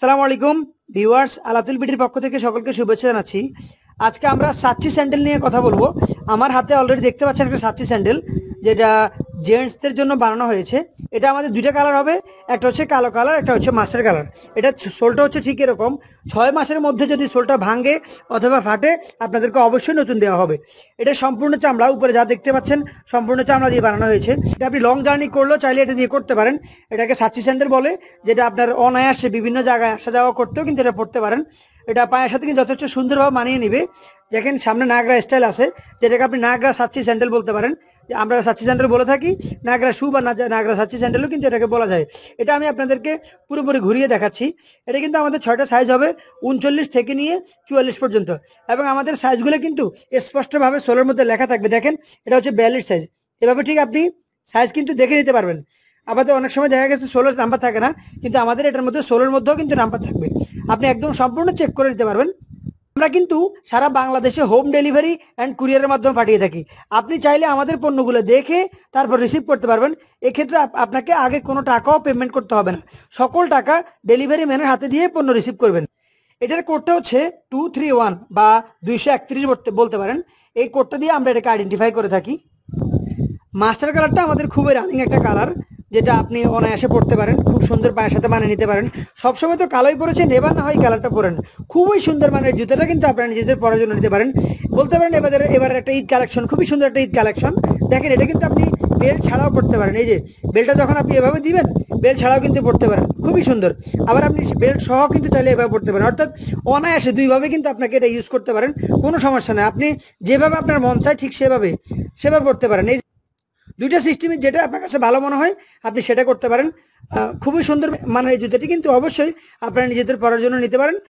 আসসালামু আলাইকুম ভিউয়ার্স, আলাতুল বিডির পক্ষ থেকে সকলকে শুভেচ্ছা জানাচ্ছি। আজকে আমরা সাচ্চি স্যান্ডেল নিয়ে কথা বলবো। আমার হাতে অলরেডি দেখতে পাচ্ছেন একটা সাচ্চি স্যান্ডেল, যেটা জেন্টসদের জন্য বানানো হয়েছে। এটা আমাদের দুইটা কালার হবে, একটা হচ্ছে কালো কালার, একটা হচ্ছে মাস্টার কালার। এটা সোলটা হচ্ছে ঠিক এরকম, 6 মাসের মধ্যে যদি সোলটা ভাঙে অথবা ফাটে আপনাদেরকে অবশ্যই নতুন দেওয়া হবে। এটা সম্পূর্ণ চামড়া, উপরে যা দেখতে পাচ্ছেন সম্পূর্ণ চামড়া দিয়ে বানানো হয়েছে। এটা আপনি লং জার্নি করলেও চাইলে এটা দিয়ে করতে পারেন। এটাকে সাচ্চি স্যান্ডেল বলে, যেটা আপনার অনায়াসে বিভিন্ন জায়গায় আসা যাওয়া করতেও কিন্তু এটা পড়তে পারেন। এটা পায়ের সাথে কিন্তু যথেষ্ট সুন্দরভাবে মানিয়ে নিবে। দেখেন সামনে নাগরা স্টাইল আছে, যেটাকে আপনি নাগরা সাচ্চি স্যান্ডেল বলতে পারেন। আমরা সাচ্চি স্যান্ডেল বলে থাকি, নাগরা শু বা নাগরা সাচ্চি স্যান্ডেলও কিন্তু এটাকে বলা যায়। এটা আমি আপনাদেরকে পুরোপুরি ঘুরিয়ে দেখাচ্ছি। এটা কিন্তু আমাদের 6টা সাইজ হবে, 39 থেকে নিয়ে 44 পর্যন্ত, এবং আমাদের সাইজগুলো কিন্তু স্পষ্টভাবে সোলের মধ্যে লেখা থাকবে। দেখেন এটা হচ্ছে 42 সাইজ, এভাবে ঠিক আপনি সাইজ কিন্তু দেখে নিতে পারবেন। আমাদের অনেক সময় দেখা গেছে 16 নাম্বার থাকে না, কিন্তু আমাদের এটার মধ্যে 16-এর মধ্যেও কিন্তু নাম্বার থাকবে, আপনি একদম সম্পূর্ণ চেক করে নিতে পারবেন। আমরা কিন্তু সারা বাংলাদেশে হোম ডেলিভারি অ্যান্ড কুরিয়ারের মাধ্যমে পাঠিয়ে থাকি। আপনি চাইলে আমাদের পণ্যগুলো দেখে তারপর রিসিভ করতে পারবেন। এক্ষেত্রে আপনাকে আগে কোনো টাকাও পেমেন্ট করতে হবে না, সকল টাকা ডেলিভারি ম্যানের হাতে দিয়ে পণ্য রিসিভ করবেন। এটার কোডটা হচ্ছে 231 বা 231 বলতে পারেন। এই কোডটা দিয়ে আমরা এটাকে আইডেন্টিফাই করে থাকি। মাস্টার কালারটা আমাদের খুবই রানিং একটা কালার, যেটা আপনি অনায়াসে পড়তে পারেন, খুব সুন্দর পায়ের সাথে বানিয়ে নিতে পারেন। সবসময় তো কালোই পরেছেন, এবার না হয় কালারটা পরেন। খুবই সুন্দর মানের জুতোটা কিন্তু আপনারা নিজেদের পরার জন্য নিতে পারেন। বলতে পারেন এবার একটা ঈদ কালেকশন, খুবই সুন্দর একটা ঈদ কালেকশন। দেখেন এটা কিন্তু আপনি বেল ছাড়াও পড়তে পারেন। এই যে বেলটা যখন আপনি এভাবে দিবেন, বেল ছাড়াও কিন্তু পড়তে পারেন, খুবই সুন্দর। আবার আপনি বেল সহ কিন্তু চাইলে এভাবে পড়তে পারেন, অর্থাৎ অনায়াসে দুইভাবে কিন্তু আপনাকে এটা ইউজ করতে পারেন, কোনো সমস্যা নেই। আপনি যেভাবে আপনার মন চায় ঠিক সেভাবে পড়তে পারেন। এই দুইটা সিস্টেমে যেটা আপনার কাছে ভালো মনে হয় আপনি সেটা করতে পারেন। খুবই সুন্দর মানের এই জুতাটি কিন্তু অবশ্যই আপনারা নিজেদের পরার জন্য নিতে পারেন।